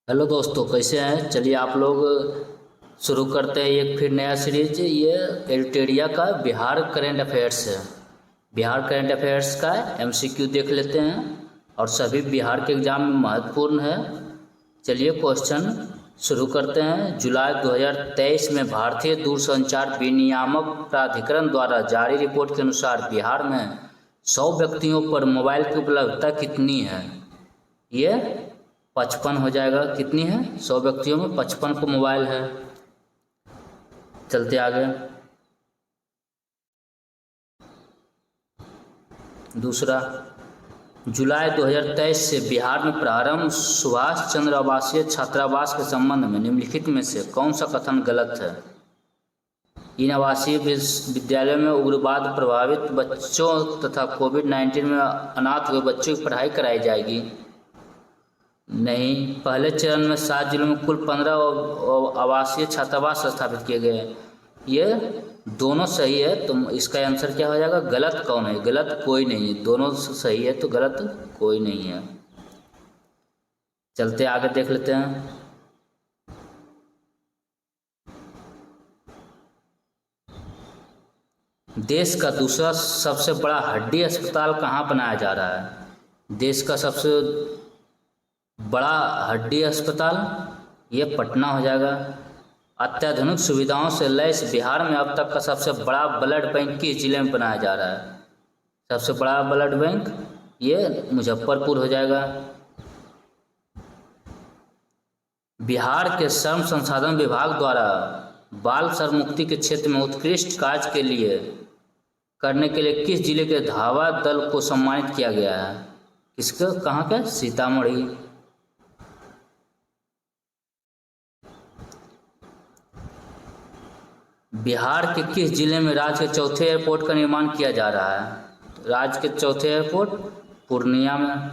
Hello दोस्तों, कैसे हैं? चलिए आप लोग शुरू करते हैं एक फिर नया सीरीज। ये एडिटेरिया का बिहार करंट अफेयर्स है। बिहार करंट अफेयर्स का एमसीक्यू देख लेते हैं और सभी बिहार के एग्जाम में महत्वपूर्ण है। चलिए क्वेश्चन शुरू करते हैं। जुलाई 2023 में भारतीय दूरसंचार विनियामक प्राधिकरण द्वारा जारी रिपोर्ट के अनुसार बिहार में 100 व्यक्तियों पर मोबाइल की उपलब्धता कितनी है? ये 55 हो जाएगा। कितनी है? 100 व्यक्तियों में 55 को मोबाइल है। चलते आगे। दूसरा, जुलाई 2023 से बिहार में प्रारंभ सुभाष चंद्र आवासीय छात्रावास के संबंध में निम्नलिखित में से कौन सा कथन गलत है? इन आवासीय विद्यालयों में उग्रवाद प्रभावित बच्चों तथा कोविड-19 में अनाथ हुए बच्चों की पढ़ाई कराई जाएगी। नहीं। पहले चरण में 7 जिलों में कुल 15 आवासीय छात्रावास स्थापित किए गए हैं। ये दोनों सही है, तो इसका आंसर क्या हो जाएगा? गलत कौन है? गलत कोई नहीं है। दोनों सही है तो गलत कोई नहीं है। चलते आगे देख लेते हैं। देश का दूसरा सबसे बड़ा हड्डी अस्पताल कहाँ बनाया जा रहा है? देश का सबसे बड़ा हड्डी अस्पताल ये पटना हो जाएगा। अत्याधुनिक सुविधाओं से लैस बिहार में अब तक का सबसे बड़ा ब्लड बैंक किस जिले में बनाया जा रहा है? सबसे बड़ा ब्लड बैंक ये मुजफ्फरपुर हो जाएगा। बिहार के श्रम संसाधन विभाग द्वारा बाल श्रम मुक्ति के क्षेत्र में उत्कृष्ट कार्य के लिए करने के लिए किस जिले के धावा दल को सम्मानित किया गया है? किसको? कहाँ का? सीतामढ़ी। बिहार के किस जिले में राज्य के चौथे एयरपोर्ट का निर्माण किया जा रहा है? राज्य के चौथे एयरपोर्ट पूर्णिया में।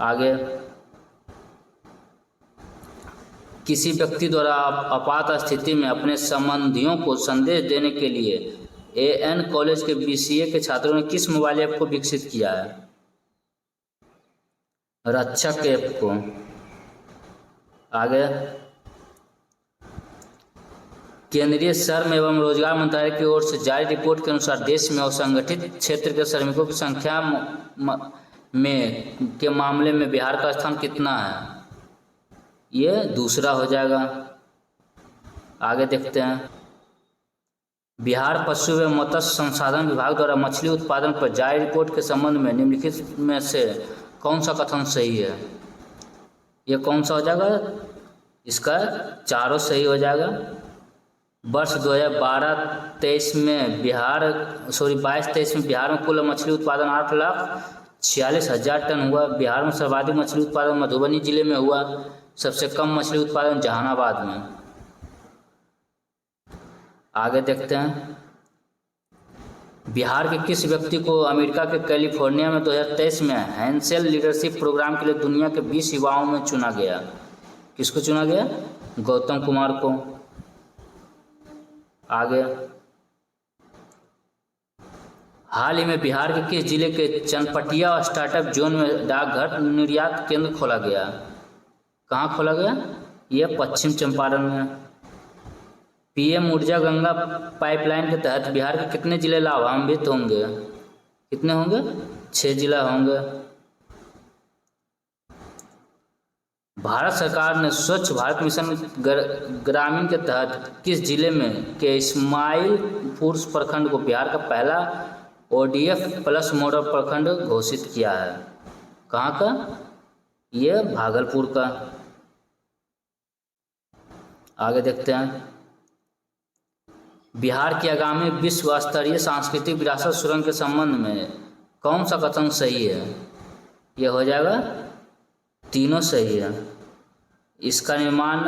आगे, किसी व्यक्ति द्वारा आपात स्थिति में अपने संबंधियों को संदेश देने के लिए एएन कॉलेज के बीसीए के छात्रों ने किस मोबाइल ऐप को विकसित किया है? रक्षक ऐप को। आगे, केंद्रीय श्रम एवं रोजगार मंत्रालय की ओर से जारी रिपोर्ट के अनुसार देश में असंगठित क्षेत्र के श्रमिकों की संख्या के मामले में बिहार का स्थान कितना है? ये दूसरा हो जाएगा। आगे देखते हैं। बिहार पशु एवं मत्स्य संसाधन विभाग द्वारा मछली उत्पादन पर जारी रिपोर्ट के संबंध में निम्नलिखित में से कौन सा कथन सही है? ये कौन सा हो जाएगा? इसका चारों सही हो जाएगा। वर्ष 2022-23 में बिहार में कुल मछली उत्पादन 8,46,000 टन हुआ। बिहार में सर्वाधिक मछली उत्पादन मधुबनी जिले में हुआ, सबसे कम मछली उत्पादन जहानाबाद में। आगे देखते हैं। बिहार के किस व्यक्ति को अमेरिका के कैलिफोर्निया में 2023 में हैंसेल लीडरशिप प्रोग्राम के लिए दुनिया के 20 युवाओं में चुना गया? किसको चुना गया? गौतम कुमार को। आगे, हाल ही में बिहार के किस जिले के चनपटिया स्टार्टअप जोन में डाकघर निर्यात केंद्र खोला गया? कहाँ खोला गया? यह पश्चिम चंपारण में। पीएम ऊर्जा गंगा पाइपलाइन के तहत बिहार के कितने जिले लाभान्वित होंगे? कितने होंगे? 6 जिला होंगे। भारत सरकार ने स्वच्छ भारत मिशन ग्रामीण के तहत किस जिले में के इस्माइलपुर प्रखंड को बिहार का पहला ओडीएफ प्लस मॉडल प्रखंड घोषित किया है? कहाँ का? ये भागलपुर का। आगे देखते हैं। बिहार की आगामी विश्व स्तरीय सांस्कृतिक विरासत सुरंग के संबंध में कौन सा कथन सही है? यह हो जाएगा तीनों सही है। इसका निर्माण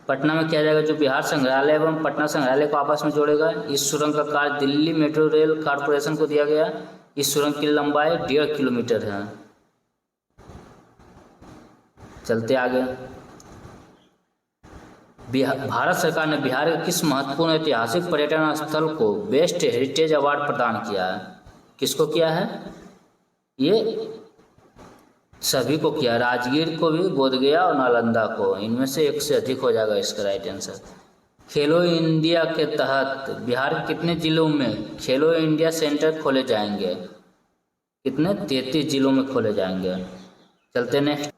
पटना में किया जाएगा, जो बिहार संग्रहालय एवं पटना संग्रहालय को आपस में जोड़ेगा। इस सुरंग का कार्य दिल्ली मेट्रो रेल कॉरपोरेशन को दिया गया। इस सुरंग की लंबाई 1.5 किलोमीटर है। चलते आगे। भारत सरकार ने बिहार के किस महत्वपूर्ण ऐतिहासिक पर्यटन स्थल को बेस्ट हेरिटेज अवार्ड प्रदान किया है? किसको किया है? ये सभी को किया, राजगीर को भी, बोधगया और नालंदा को, इनमें से एक से अधिक हो जाएगा इसका राइट आंसर। खेलो इंडिया के तहत बिहार के कितने जिलों में खेलो इंडिया सेंटर खोले जाएंगे? कितने? 33 जिलों में खोले जाएंगे। चलते नेक्स्ट।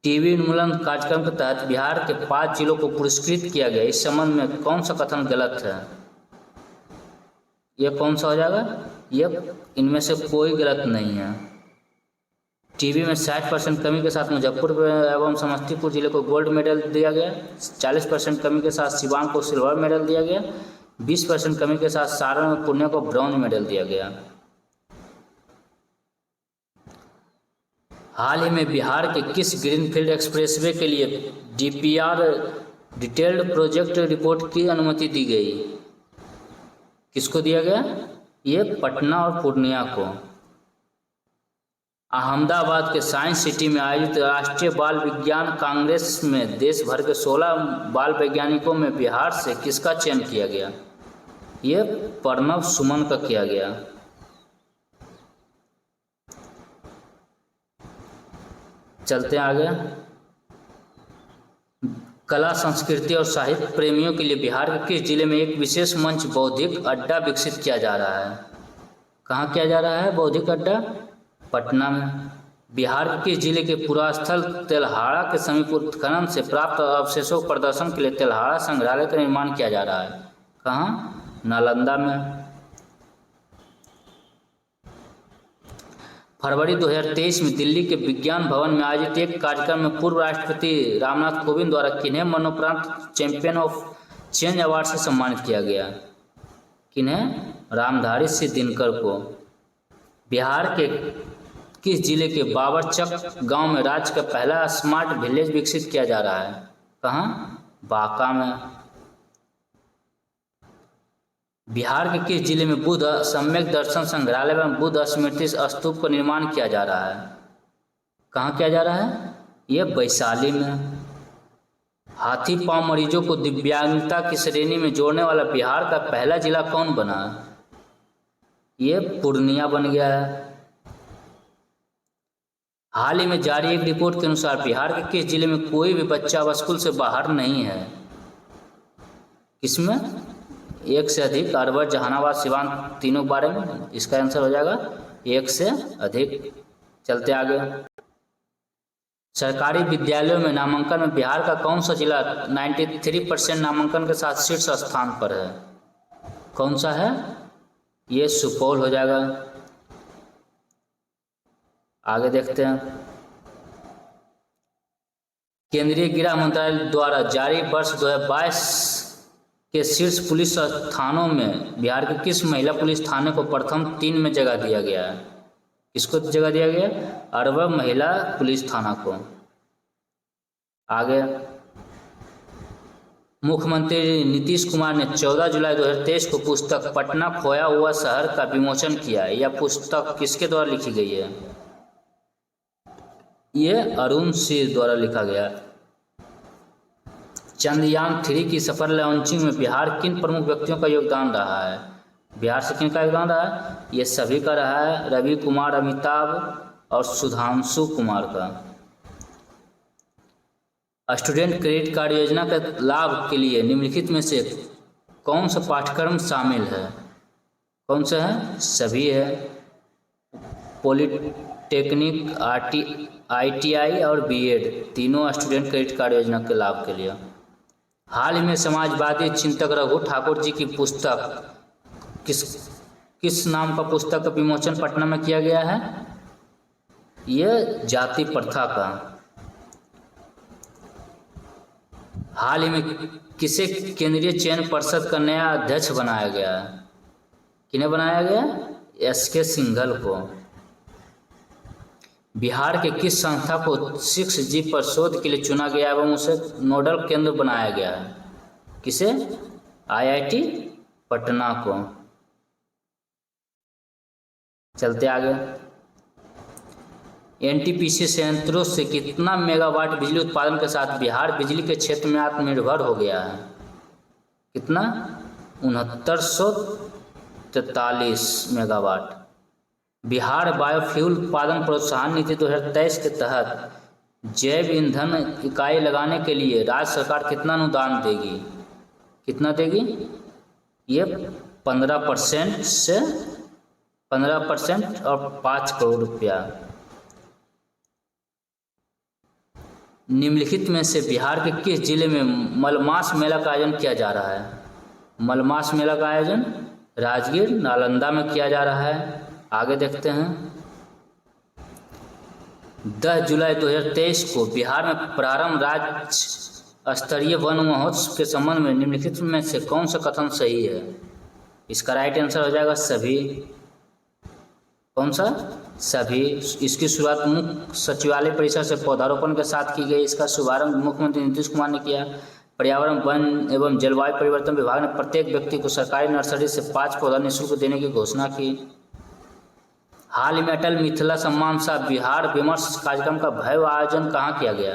टीबी उन्मूलन कार्यक्रम के तहत बिहार के 5 जिलों को पुरस्कृत किया गया, इस संबंध में कौन सा कथन गलत है? यह कौन सा हो जाएगा? यह इनमें से कोई गलत नहीं है। टीबी में 60% कमी के साथ मुजफ्फरपुर एवं समस्तीपुर जिले को गोल्ड मेडल दिया गया, 40% कमी के साथ सिवान को सिल्वर मेडल दिया गया, 20% कमी के साथ सारण और पूर्णिया को ब्रॉन्ज मेडल दिया गया। हाल ही में बिहार के किस ग्रीनफील्ड एक्सप्रेसवे के लिए डीपीआर डिटेल्ड प्रोजेक्ट रिपोर्ट की अनुमति दी गई? किसको दिया गया? ये पटना और पूर्णिया को। अहमदाबाद के साइंस सिटी में आयोजित राष्ट्रीय बाल विज्ञान कांग्रेस में देश भर के 16 बाल वैज्ञानिकों में बिहार से किसका चयन किया गया? ये प्रणव सुमन का किया गया। चलते हैं आगे। कला, संस्कृति और साहित्य प्रेमियों के लिए बिहार के किस जिले में एक विशेष मंच बौद्धिक अड्डा विकसित किया जा रहा है? कहाँ किया जा रहा है बौद्धिक अड्डा? पटना में। बिहार के किस जिले के पुरास्थल तेल्हाड़ा के समीप उत्खनन से प्राप्त अवशेषों के प्रदर्शन के लिए तेल्हाड़ा संग्रहालय का निर्माण किया जा रहा है? कहाँ? नालंदा में। फरवरी 2023 में दिल्ली के विज्ञान भवन में आयोजित एक कार्यक्रम में पूर्व राष्ट्रपति रामनाथ कोविंद द्वारा किन्हें मरणोपरांत चैंपियन ऑफ चेंज अवार्ड से सम्मानित किया गया? किन्हें? रामधारी सिंह दिनकर को। बिहार के किस जिले के बाबरचक गांव में राज्य का पहला स्मार्ट विलेज विकसित किया जा रहा है? कहाँ? बांका में। बिहार के किस जिले में बुद्ध सम्यक दर्शन संग्रहालय एवं बुद्ध स्मृति स्तूप का निर्माण किया जा रहा है? कहाँ किया जा रहा है? यह वैशाली में। हाथी पांव मरीजों को दिव्यांगता की श्रेणी में जोड़ने वाला बिहार का पहला जिला कौन बना? ये पूर्णिया बन गया है। हाल ही में जारी एक रिपोर्ट के अनुसार बिहार के किस जिले में कोई भी बच्चा स्कूल से बाहर नहीं है? किसमें? एक से अधिक, अरवल, जहानाबाद, सिवान, तीनों के बारे में इसका आंसर हो जाएगा एक से अधिक। चलते आगे। सरकारी विद्यालयों में नामांकन में बिहार का कौन सा जिला 93% नामांकन के साथ शीर्ष स्थान पर है? कौन सा है? ये सुपौल हो जाएगा। आगे देखते हैं। केंद्रीय गृह मंत्रालय द्वारा जारी वर्ष 2022 के शीर्ष पुलिस थानों में बिहार के किस महिला पुलिस थाने को प्रथम 3 में जगह दिया गया है? किसको जगह दिया गया? अरवल महिला पुलिस थाना को। आगे। मुख्यमंत्री नीतीश कुमार ने 14 जुलाई 2023 को पुस्तक पटना खोया हुआ शहर का विमोचन किया। यह पुस्तक किसके द्वारा लिखी गई है? ये अरुण सिंह द्वारा लिखा गया। चंद्रयान 3 की सफल लॉन्चिंग में बिहार किन प्रमुख व्यक्तियों का योगदान रहा है? बिहार से किन का योगदान रहा है? ये सभी का रहा है, रवि कुमार, अमिताभ और सुधांशु कुमार का। स्टूडेंट क्रेडिट कार्ड योजना के लाभ के लिए निम्नलिखित में से कौन सा पाठ्यक्रम शामिल है? कौन सा है? सभी है। पॉलिटेक्निक, ITI और BEd तीनों स्टूडेंट क्रेडिट कार्ड योजना के लाभ के लिए। हाल ही में समाजवादी चिंतक रघु ठाकुर जी की पुस्तक किस नाम का पुस्तक का विमोचन पटना में किया गया है? यह जाति प्रथा का। हाल ही में किसे केंद्रीय चयन परिषद का नया अध्यक्ष बनाया गया है? किन्हें बनाया गया? SK सिंघल को। बिहार के किस संस्था को 6G पर शोध के लिए चुना गया एवं उसे नोडल केंद्र बनाया गया है? किसे? IIT पटना को। चलते आगे। NTPC संयंत्रों से कितना मेगावाट बिजली उत्पादन के साथ बिहार बिजली के क्षेत्र में आत्मनिर्भर हो गया है? कितना? 6943 मेगावाट। बिहार बायोफ्यूल उत्पादन प्रोत्साहन नीति 2023 के तहत जैव ईंधन इकाई लगाने के लिए राज्य सरकार कितना अनुदान देगी? कितना देगी? ये 15% से 15% और 5 करोड़ रुपया। निम्नलिखित में से बिहार के किस जिले में मलमास मेला का आयोजन किया जा रहा है? मलमास मेला का आयोजन राजगीर, नालंदा में किया जा रहा है। आगे देखते हैं। 10 जुलाई 2023 को बिहार में प्रारंभ राज्य स्तरीय वन महोत्सव के संबंध में निम्नलिखित में से कौन सा कथन सही है? इसका राइट आंसर हो जाएगा सभी। कौन सा? सभी। इसकी शुरुआत मुख्य सचिवालय परिसर से पौधारोपण के साथ की गई। इसका शुभारंभ मुख्यमंत्री नीतीश कुमार ने किया। पर्यावरण, वन एवं जलवायु परिवर्तन विभाग ने प्रत्येक व्यक्ति को सरकारी नर्सरी से 5 पौधा निःशुल्क देने की घोषणा की। हाल ही में अटल मिथिला सम्मान सह बिहार विमर्श कार्यक्रम का भव्य आयोजन कहाँ किया गया?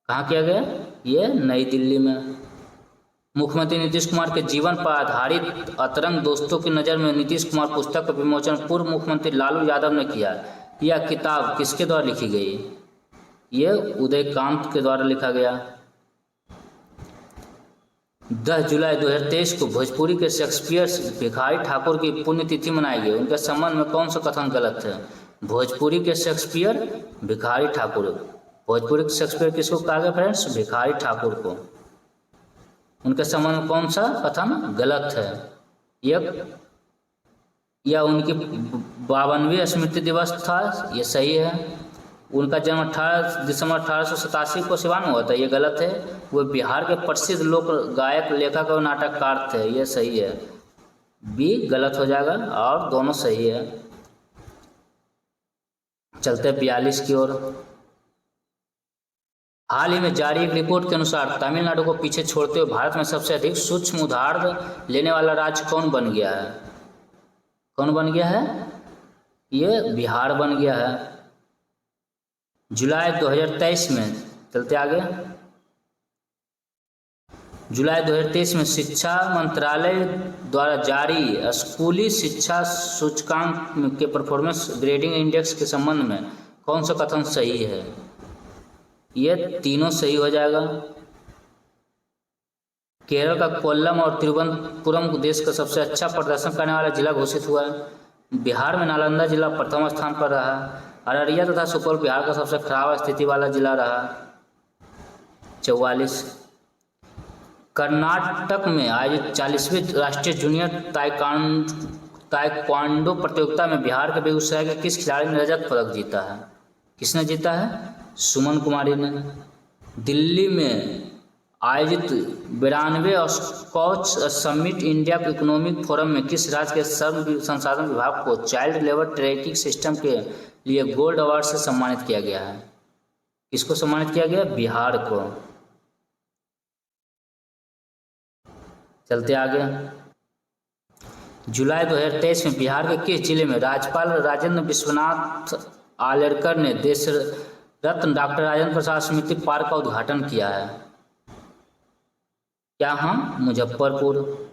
कहाँ किया गया? ये नई दिल्ली में। मुख्यमंत्री नीतीश कुमार के जीवन पर आधारित अतरंग दोस्तों की नज़र में नीतीश कुमार पुस्तक का विमोचन पूर्व मुख्यमंत्री लालू यादव ने किया। यह किताब किसके द्वारा लिखी गई? ये उदयकांत के द्वारा लिखा गया। 10 जुलाई 2023 को भोजपुरी के शेक्सपियर भिखारी ठाकुर की पुण्यतिथि मनाई गई। उनके संबंध में कौन सा कथन गलत है? भोजपुरी के शेक्सपियर भिखारी ठाकुर। भोजपुरी के शेक्सपियर किसको कहा गया फ्रेंड्स? भिखारी ठाकुर को। उनके संबंध में कौन सा कथन गलत है? यह उनकी 52वीं स्मृति दिवस था, ये सही है। उनका जन्म 18 दिसंबर 1887 को सिवान में हुआ था, ये गलत है। वो बिहार के प्रसिद्ध लोक गायक, लेखक और नाटककार थे, ये सही है। बी गलत हो जाएगा और दोनों सही है। चलते 42 की ओर। हाल ही में जारी एक रिपोर्ट के अनुसार तमिलनाडु को पीछे छोड़ते हुए भारत में सबसे अधिक सूक्ष्म उधार लेने वाला राज्य कौन बन गया है? कौन बन गया है? ये बिहार बन गया है। जुलाई 2023 में, चलते आगे। जुलाई 2023 में शिक्षा मंत्रालय द्वारा जारी स्कूली शिक्षा सूचकांक के परफॉर्मेंस ग्रेडिंग इंडेक्स के संबंध में कौन सा कथन सही है? ये तीनों सही हो जाएगा। केरल का कोल्लम और तिरुवनंतपुरम देश का सबसे अच्छा प्रदर्शन करने वाला जिला घोषित हुआ है। बिहार में नालंदा जिला प्रथम स्थान पर रहा। अररिया तथा सुपौल बिहार का सबसे खराब स्थिति वाला जिला रहा। 44। कर्नाटक में आयोजित 40वीं राष्ट्रीय जूनियर ताइक्वांडो प्रतियोगिता में बिहार के बेगूसराय के किस खिलाड़ी ने रजत पदक जीता है? किसने जीता है? सुमन कुमारी ने। दिल्ली में आयोजित 92वें Skoch summit India economic forum में किस राज्य के श्रम संसाधन विभाग को चाइल्ड लेबर ट्रैकिंग सिस्टम के लिए गोल्ड अवार्ड से सम्मानित किया गया है? किसको सम्मानित किया गया? बिहार को। चलते आगे। जुलाई 2023 में बिहार के किस जिले में राज्यपाल राजेंद्र विश्वनाथ आलेरकर ने देश रत्न डॉक्टर राजेंद्र प्रसाद स्मृति पार्क का उद्घाटन किया है? क्या? हाँ, मुजफ्फरपुर।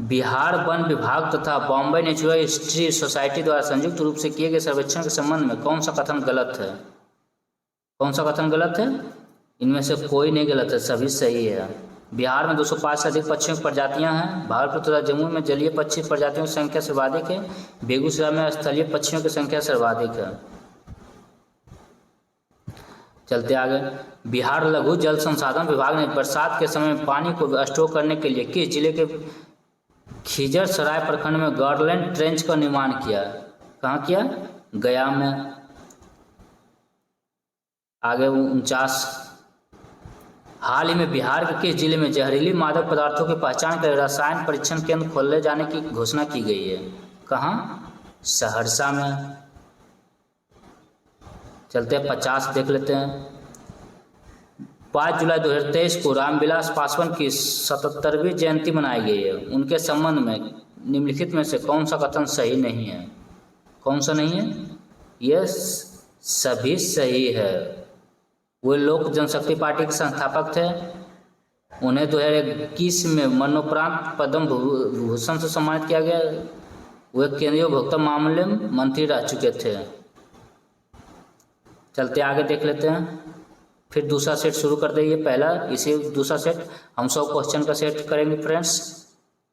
बिहार वन विभाग तथा बॉम्बे नेचुरल हिस्ट्री सोसाइटी द्वारा संयुक्त रूप से किए गए सर्वेक्षण के संबंध में कौन सा कथन गलत है? कौन सा कथन गलत है? इनमें से कोई नहीं गलत है, सभी सही है। बिहार में 205 से अधिक पक्षियों की प्रजातियां हैं। भागलपुर तथा जम्मू में जलीय पक्षी प्रजातियों की संख्या सर्वाधिक है। बेगूसराय में स्थलीय पक्षियों की संख्या सर्वाधिक है। चलते आगे। बिहार लघु जल संसाधन विभाग ने बरसात के समय में पानी को स्टोर करने के लिए किस जिले के खिजरसराय प्रखंड में गार्डलैंड ट्रेंच का निर्माण किया? कहाँ किया? गया में। आगे 49। हाल ही में बिहार के किस जिले में जहरीली मादक पदार्थों की पहचान कर रसायन परीक्षण केंद्र खोले जाने की घोषणा की गई है? कहाँ? सहरसा में। चलते हैं 50 देख लेते हैं। 5 जुलाई 2023 को रामविलास पासवान की 77वीं जयंती मनाई गई है। उनके संबंध में निम्नलिखित में से कौन सा कथन सही नहीं है? कौन सा नहीं है? यह सभी सही है। वे लोक जनशक्ति पार्टी के संस्थापक थे। उन्हें 2021 में मरणोपरांत पद्म भूषण से सम्मानित किया गया। वे केंद्रीय उपभोक्ता मामले मंत्री रह चुके थे। चलते आगे देख लेते हैं। फिर दूसरा सेट शुरू कर देंगे। पहला इसी दूसरा सेट हम 100 क्वेश्चन का सेट करेंगे फ्रेंड्स,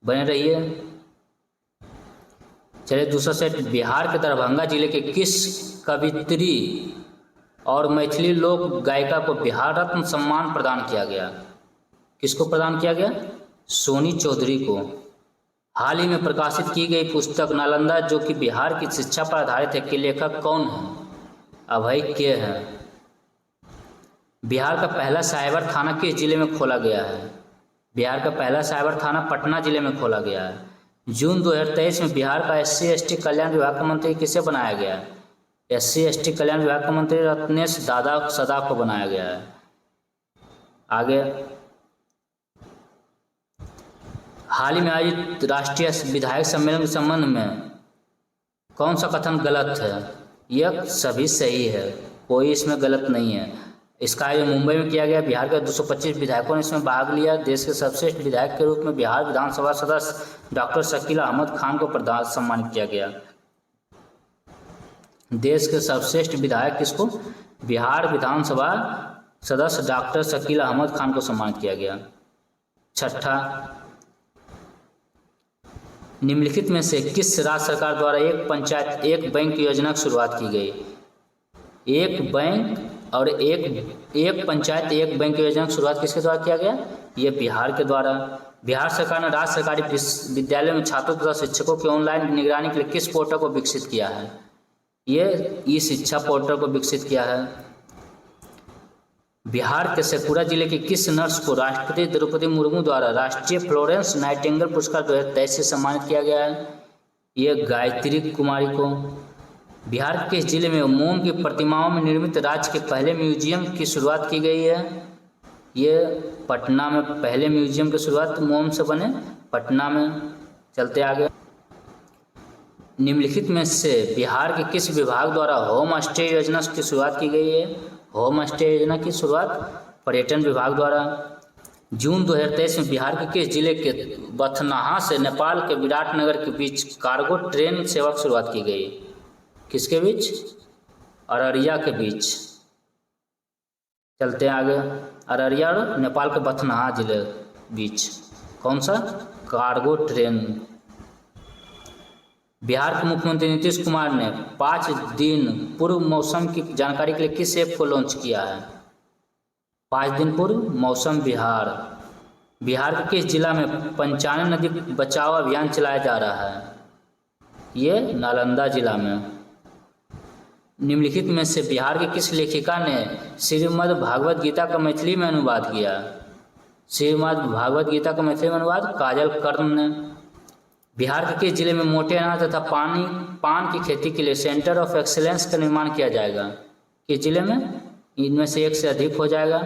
बने रहिए। चलिए दूसरा सेट, बिहार के दरभंगा जिले के किस कवित्री और मैथिली लोक गायिका को बिहार रत्न सम्मान प्रदान किया गया? किसको प्रदान किया गया? सोनी चौधरी को। हाल ही में प्रकाशित की गई पुस्तक नालंदा, जो कि बिहार की शिक्षा पर आधारित है, के लेखक कौन है? अभय के है। बिहार का पहला साइबर थाना किस जिले में खोला गया है? बिहार का पहला साइबर थाना पटना जिले में खोला गया है। जून 2023 में बिहार का SC/ST कल्याण विभाग का मंत्री किसे बनाया गया है? SC/ST कल्याण विभाग का मंत्री रत्नेश दादा सदा को बनाया गया है। आगे, हाल ही में आयोजित राष्ट्रीय विधायक सम्मेलन के संबंध में कौन सा कथन गलत है? यह सभी सही है, कोई इसमें गलत नहीं है। इसका आयोजन मुंबई में किया गया। बिहार के 225 विधायकों ने इसमें भाग लिया। देश के सर्वश्रेष्ठ विधायक के रूप में बिहार विधानसभा सदस्य डॉक्टर शकील अहमद खान को सम्मानित किया गया। देश के सर्वश्रेष्ठ विधायक किसको? बिहार विधानसभा सदस्य डॉक्टर शकील अहमद खान को सम्मानित किया गया। छठा, निम्नलिखित में से किस राज्य सरकार द्वारा एक बैंक योजना की शुरुआत की गई? एक बैंक और एक पंचायत एक बैंक योजना की शुरुआत किसके द्वारा किया गया? ये बिहार के द्वारा। बिहार सरकार ने राज्य सरकारी विद्यालयों में छात्रों तथा शिक्षकों की ऑनलाइन निगरानी के लिए किस पोर्टल को विकसित किया है? ये ई शिक्षा पोर्टल को विकसित किया है। बिहार के शेखपुरा जिले के किस नर्स को राष्ट्रपति द्रौपदी मुर्मू द्वारा राष्ट्रीय फ्लोरेंस नाइटिंगेल पुरस्कार 2023 से सम्मानित किया गया है? ये गायत्री कुमारी को। बिहार के किस जिले में मोम की प्रतिमाओं में निर्मित राज्य के पहले म्यूजियम की शुरुआत की गई है? ये पटना में पहले म्यूजियम की शुरुआत मोम से बने पटना में। चलते आगे, निम्नलिखित में से बिहार के किस विभाग द्वारा होम स्टे योजना की शुरुआत की गई है? होम स्टे योजना की शुरुआत पर्यटन विभाग द्वारा। जून 2023 में बिहार के किस जिले के बथनाहा से नेपाल के विराटनगर के बीच कार्गो ट्रेन सेवा की शुरुआत की गई? किसके बीच? अररिया के बीच। चलते हैं आगे, अररिया और नेपाल के बथनाहा जिले बीच कौन सा? Cargo train. बिहार के मुख्यमंत्री नीतीश कुमार ने 5 दिन पूर्व मौसम की जानकारी के लिए किस ऐप को लॉन्च किया है? 5 दिन पूर्व मौसम बिहार। बिहार के किस जिला में 95 नदी बचाओ अभियान चलाया जा रहा है? ये नालंदा जिला में। निम्नलिखित में से बिहार के किस लेखिका ने श्रीमद् भागवत गीता का मैथिली में अनुवाद किया? श्रीमद् भागवत गीता का मैथिली में अनुवाद काजल कर्ण ने। बिहार के किस जिले में मोटे अनाज तथा पान की खेती के लिए सेंटर ऑफ एक्सीलेंस का निर्माण किया जाएगा? किस जिले में? इनमें से एक से अधिक हो जाएगा,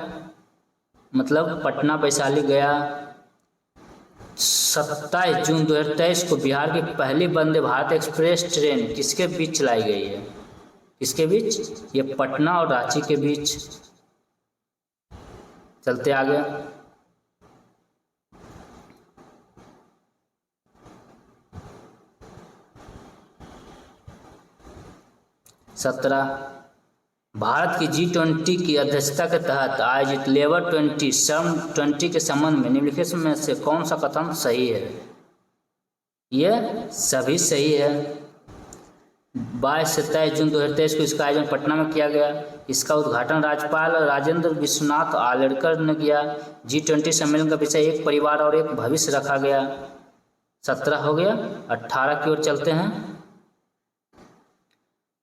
मतलब पटना, वैशाली, गया। 27 जून 2023 को बिहार की पहली वंदे भारत एक्सप्रेस ट्रेन किसके बीच चलाई गई है? किसके बीच? ये पटना और रांची के बीच। चलते आगे, भारत की G20 की अध्यक्षता के तहत आयोजित लेबर 20 श्रम 20 के संबंध में निम्नलिखित में से कौन सा कथन सही है? यह सभी सही है। 22 से 23 जून 2023 को इसका आयोजन पटना में किया गया। इसका उद्घाटन राज्यपाल राजेंद्र विश्वनाथ आर्लेकर ने किया। G20 सम्मेलन का विषय एक परिवार और एक भविष्य रखा गया। 17 हो गया। 18 की ओर चलते हैं।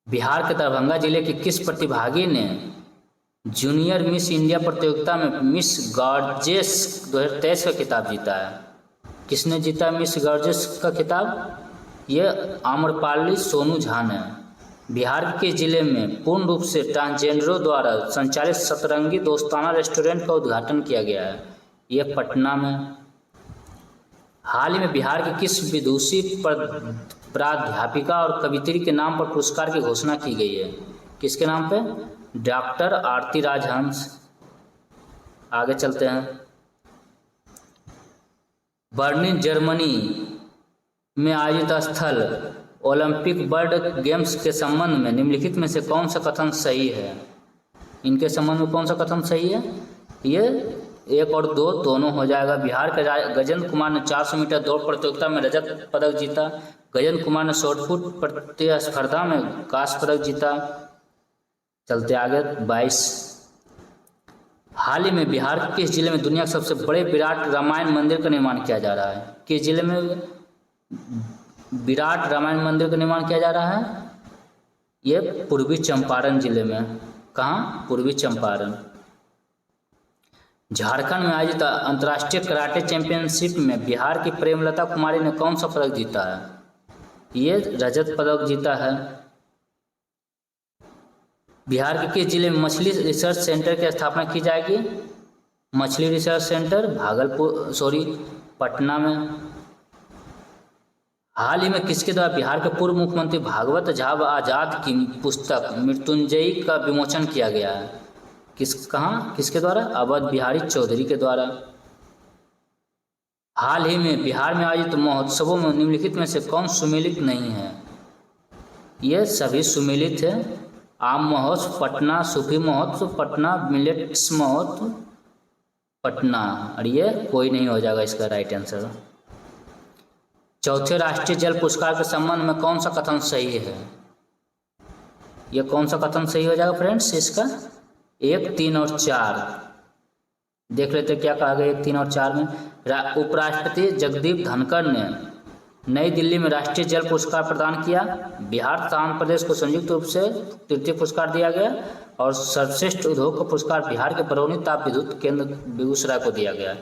बिहार के दरभंगा जिले के किस प्रतिभागी ने जूनियर मिस इंडिया प्रतियोगिता में मिस गॉर्जेस 2023 का खिताब जीता है? किसने जीता मिस गॉर्जेस का खिताब? यह आम्रपाली सोनू झा ने। बिहार के जिले में पूर्ण रूप से ट्रांसजेंडरों द्वारा संचालित सतरंगी दोस्ताना रेस्टोरेंट का उद्घाटन किया गया है। यह पटना में। हाल ही में बिहार के किस विदुषी प्राध्यापिका और कवित्री के नाम पर पुरस्कार की घोषणा की गई है? किसके नाम पे? डॉक्टर आरती राजहंस। आगे चलते हैं। बर्लिन जर्मनी में आयोजित स्थल ओलंपिक वर्ल्ड गेम्स के संबंध में निम्नलिखित में से कौन सा कथन सही है? इनके संबंध में कौन सा कथन सही है? ये 1 और 2 दोनों हो जाएगा। बिहार के गजेंद्र कुमार ने 400 मीटर दौड़ प्रतियोगिता में रजत पदक जीता। गजेंद्र कुमार ने शॉटपुट प्रतिस्पर्धा में कांस्य पदक जीता। चलते आगे 22। हाल ही में बिहार के किस जिले में दुनिया के सबसे बड़े विराट रामायण मंदिर का निर्माण किया जा रहा है? किस जिले में विराट रामायण मंदिर का निर्माण किया जा रहा है? ये पूर्वी चंपारण जिले में। कहाँ? पूर्वी चंपारण। झारखंड में आयोजित अंतर्राष्ट्रीय कराटे चैंपियनशिप में बिहार की प्रेमलता कुमारी ने कौन सा पदक जीता है? ये रजत पदक जीता है। बिहार के किस जिले में मछली रिसर्च सेंटर की स्थापना की जाएगी? मछली रिसर्च सेंटर पटना में। हाल ही में किसके द्वारा बिहार के पूर्व मुख्यमंत्री भागवत झा आजाद की पुस्तक मृत्युंजयी का विमोचन किया गया है? किसके द्वारा? अवध बिहारी चौधरी के द्वारा। हाल ही में बिहार में आयोजित महोत्सवों में निम्नलिखित में से कौन सुमेलित नहीं है? ये सभी सुमेलित है। आम महोत्सव पटना, सूफी महोत्सव पटना, मिलेट्स महोत्सव पटना, और ये कोई नहीं हो जाएगा इसका राइट आंसर। चौथे राष्ट्रीय जल पुरस्कार के संबंध में कौन सा कथन सही है? ये कौन सा कथन सही हो जाएगा फ्रेंड्स? इसका 1, 3 और 4 देख लेते क्या कहा गया 1, 3 और 4 में। उपराष्ट्रपति जगदीप धनखड़ ने नई दिल्ली में राष्ट्रीय जल पुरस्कार प्रदान किया। बिहार तथा आंध्र प्रदेश को संयुक्त रूप से तृतीय पुरस्कार दिया गया और सर्वश्रेष्ठ उद्योग का पुरस्कार बिहार के बरौनी ताप विद्युत केंद्र बेगूसराय को दिया गया।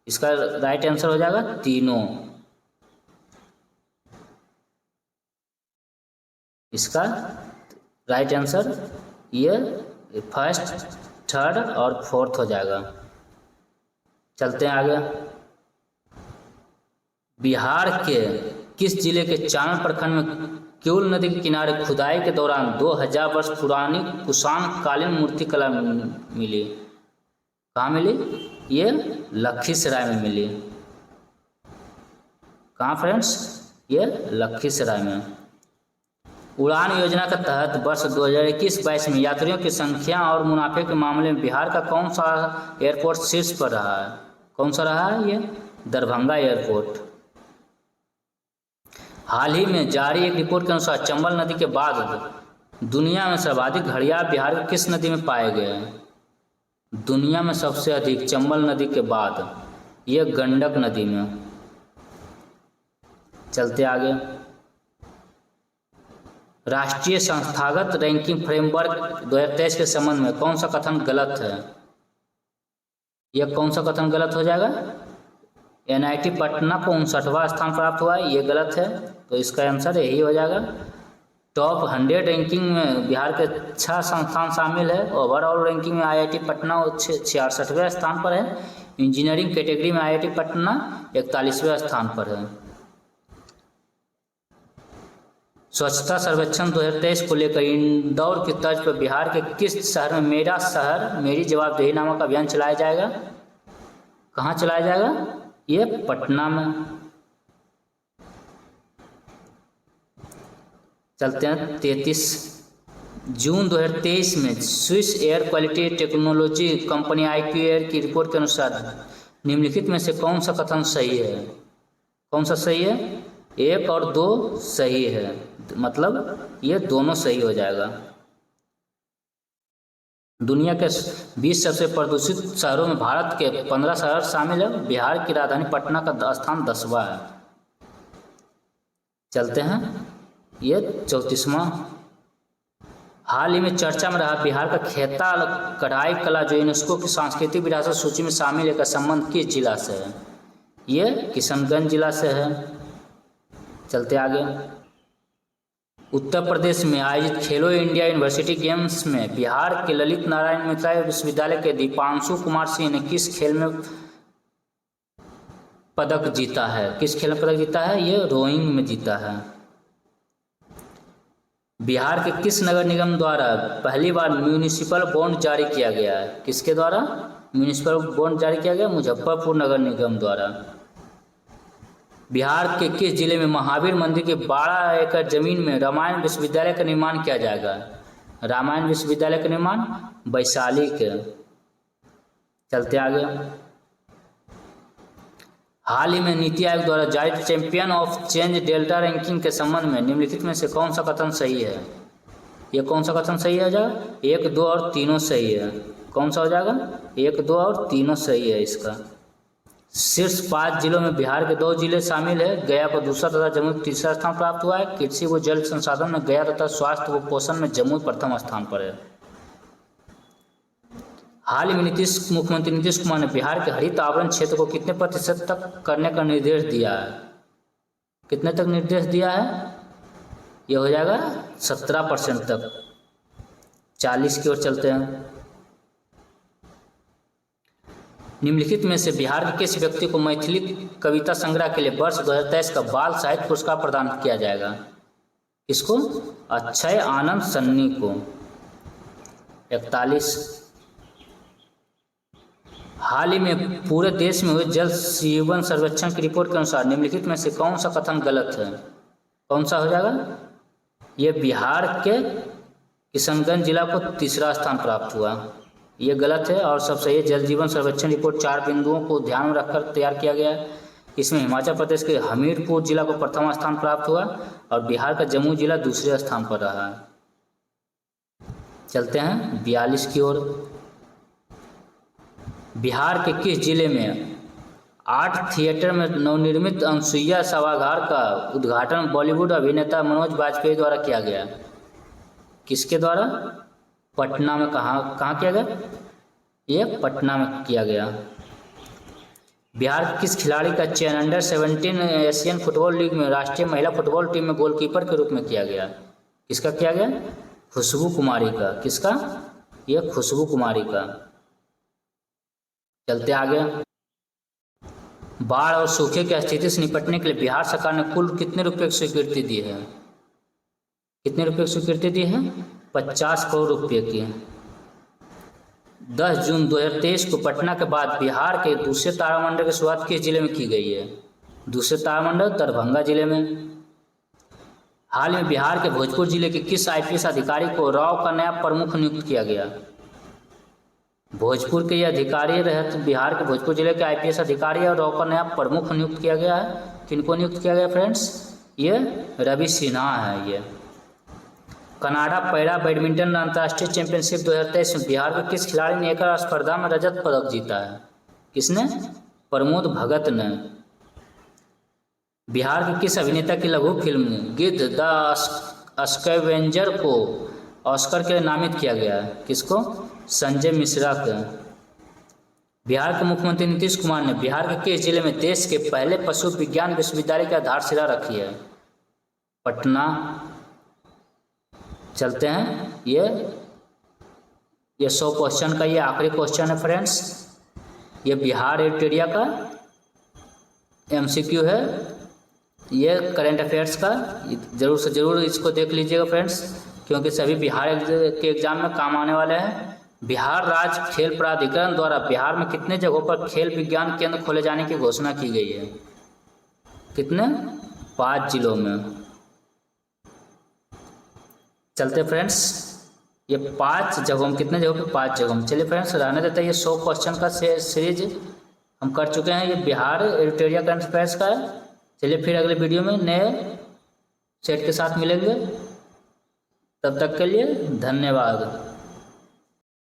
इसका राइट आंसर हो जाएगा तीनों। इसका राइट आंसर ये 1st, 3rd और 4th हो जाएगा। चलते हैं आगे। बिहार के किस जिले के चारण प्रखंड में किउल नदी के किनारे खुदाई के दौरान 2000 वर्ष पुरानी कुषाण कालीन मूर्ति कला मिली? कहाँ मिली? ये लखीसराय में मिली। कहाँ फ्रेंड्स? ये लखीसराय में। उड़ान योजना के तहत वर्ष 2021-22 में यात्रियों की संख्या और मुनाफे के मामले में बिहार का कौन सा एयरपोर्ट शीर्ष पर रहा है? कौन सा रहा है? ये दरभंगा एयरपोर्ट। हाल ही में जारी एक रिपोर्ट के अनुसार चंबल नदी के बाद दुनिया में सर्वाधिक घड़ियाल बिहार की किस नदी में पाए गए हैं? दुनिया में सबसे अधिक चंबल नदी के बाद ये गंडक नदी में। चलते आगे। राष्ट्रीय संस्थागत रैंकिंग फ्रेमवर्क 2023 के संबंध में कौन सा कथन गलत है? यह कौन सा कथन गलत हो जाएगा? NIT पटना को 59वां स्थान प्राप्त हुआ है, ये गलत है, तो इसका आंसर यही हो जाएगा। टॉप 100 रैंकिंग में बिहार के 6 संस्थान शामिल है। ओवरऑल रैंकिंग में IIT पटना 66वें स्थान पर है। इंजीनियरिंग कैटेगरी में IIT पटना 41वें स्थान पर है। स्वच्छता सर्वेक्षण 2023 को लेकर इंदौर की तर्ज पर बिहार के किस शहर में मेरा शहर मेरी जवाबदेही नामक अभियान चलाया जाएगा? कहाँ चलाया जाएगा? ये पटना में। चलते हैं 33। जून 2023 में Swiss air quality technology company IQ air की रिपोर्ट के अनुसार निम्नलिखित में से कौन सा कथन सही है? कौन सा सही है? 1 और 2 सही है, मतलब ये दोनों सही हो जाएगा। दुनिया के 20 सबसे प्रदूषित शहरों में भारत के 15 शहर शामिल है। बिहार की राजधानी पटना का स्थान 10वां है। चलते हैं ये 34वां। हाल ही में चर्चा में रहा बिहार का खेता कढ़ाई कला जो यूनेस्को की सांस्कृतिक विरासत सूची में शामिल है का संबंध किस जिला से है? ये किशनगंज जिला से है। चलते आगे। उत्तर प्रदेश में आयोजित खेलो इंडिया यूनिवर्सिटी गेम्स में बिहार के ललित नारायण मिथिला विश्वविद्यालय के दीपांशु कुमार सिंह ने किस खेल में पदक जीता है? किस खेल में पदक जीता है? ये रोइंग में जीता है। बिहार के किस नगर निगम द्वारा पहली बार म्यूनिसिपल बॉन्ड जारी किया गया है? किसके द्वारा म्यूनिसिपल बॉन्ड जारी किया गया? मुजफ्फरपुर नगर निगम द्वारा। बिहार के किस जिले में महावीर मंदिर के 12 एकड़ जमीन में रामायण विश्वविद्यालय का निर्माण किया जाएगा? रामायण विश्वविद्यालय का निर्माण वैशाली के। चलते आगे। हाल ही में नीति आयोग द्वारा जारी champion of change delta ranking के संबंध में निम्नलिखित में से कौन सा कथन सही है? ये कौन सा कथन सही हो जाएगा? 1, 2 और तीनों सही है। कौन सा हो जाएगा? 1, 2 और तीनों सही है इसका। शीर्ष 5 जिलों में बिहार के 2 जिले शामिल है। गया को दूसरा तथा जम्मू को तीसरा स्थान प्राप्त हुआ है। कृषि व जल संसाधन में गया तथा स्वास्थ्य व पोषण में जम्मू प्रथम स्थान पर है। हाल ही में मुख्यमंत्री नीतीश कुमार ने बिहार के हरित आवरण क्षेत्र को कितने प्रतिशत तक करने का निर्देश दिया है? कितने तक निर्देश दिया है? यह हो जाएगा 17% तक। 40 की ओर चलते हैं। निम्नलिखित में से बिहार के किस व्यक्ति को मैथिली कविता संग्रह के लिए वर्ष 2023 का बाल साहित्य पुरस्कार प्रदान किया जाएगा? किसको? अक्षय आनंद सन्नी को। 41। हाल ही में पूरे देश में हुए जल जीवन सर्वेक्षण की रिपोर्ट के अनुसार निम्नलिखित में से कौन सा कथन गलत है? कौन सा हो जाएगा? ये बिहार के किशनगंज जिला को तीसरा स्थान प्राप्त हुआ। ये गलत है और सब सही है। जल जीवन सर्वेक्षण रिपोर्ट 4 बिंदुओं को ध्यान में रखकर तैयार किया गया है। इसमें हिमाचल प्रदेश के हमीरपुर जिला को प्रथम स्थान प्राप्त हुआ और बिहार का जम्मू जिला दूसरे स्थान पर रहा है। चलते हैं 42 की ओर। बिहार के किस जिले में आर्ट थिएटर में नवनिर्मित अनसुईया सभागार का उद्घाटन बॉलीवुड अभिनेता मनोज वाजपेयी द्वारा किया गया? किसके द्वारा? पटना में। कहाँ किया गया? ये पटना में किया गया। बिहार के किस खिलाड़ी का चयन अंडर-17 एशियन फुटबॉल लीग में राष्ट्रीय महिला फुटबॉल टीम में गोलकीपर के रूप में किया गया? किसका किया गया? खुशबू कुमारी का। किसका? यह खुशबू कुमारी का। चलते आगे। बाढ़ और सूखे की स्थिति से निपटने के लिए बिहार सरकार ने कुल कितने रुपए की स्वीकृति दी है? कितने रुपए की स्वीकृति दी है? 50 करोड़ रुपये की। 10 जून 2023 को पटना के बाद बिहार के दूसरे तारामंडल की शुरुआत किस जिले में की गई है? दूसरे तारामंडल दरभंगा जिले में। हाल में बिहार के भोजपुर जिले के किस IPS अधिकारी को राव का नया प्रमुख नियुक्त किया गया? भोजपुर के ये अधिकारी रहे तो बिहार के भोजपुर जिले के IPS अधिकारी और राव का नया प्रमुख नियुक्त किया गया है। किनको नियुक्त किया गया फ्रेंड्स? ये रवि सिन्हा है। ये कनाडा पैरा बैडमिंटन अंतर्राष्ट्रीय चैंपियनशिप 2023 में बिहार के किस खिलाड़ी ने एकल स्पर्धा में रजत पदक जीता है? किसने? प्रमोद भगत ने। बिहार के किस अभिनेता की लघु फिल्म गिद्ध द स्कैवेंजर को ऑस्कर के लिए नामित किया गया है? किसको? संजय मिश्रा के। बिहार के मुख्यमंत्री नीतीश कुमार ने बिहार के किस जिले में देश के पहले पशु विज्ञान विश्वविद्यालय की आधारशिला रखी है? पटना। चलते हैं। ये 100 क्वेश्चन का ये आखिरी क्वेश्चन है फ्रेंड्स। ये बिहार एडिटोरिया का MCQ है। ये करंट अफेयर्स का जरूर से जरूर इसको देख लीजिएगा फ्रेंड्स, क्योंकि सभी बिहार के एग्जाम में काम आने वाले हैं। बिहार राज्य खेल प्राधिकरण द्वारा बिहार में कितने जगहों पर खेल विज्ञान केंद्र खोले जाने की घोषणा की गई है? कितने? 5 जिलों में। चलते फ्रेंड्स, ये 5 जगहों में, कितने जगहों पे? 5 जगहों में। चलिए फ्रेंड्स, रहने देते हैं। ये 100 क्वेश्चन का सीरीज हम कर चुके हैं। ये बिहार एडिटोरिया करंट अफेयर्स का है। चलिए फिर अगले वीडियो में नए सेट के साथ मिलेंगे। तब तक के लिए धन्यवाद।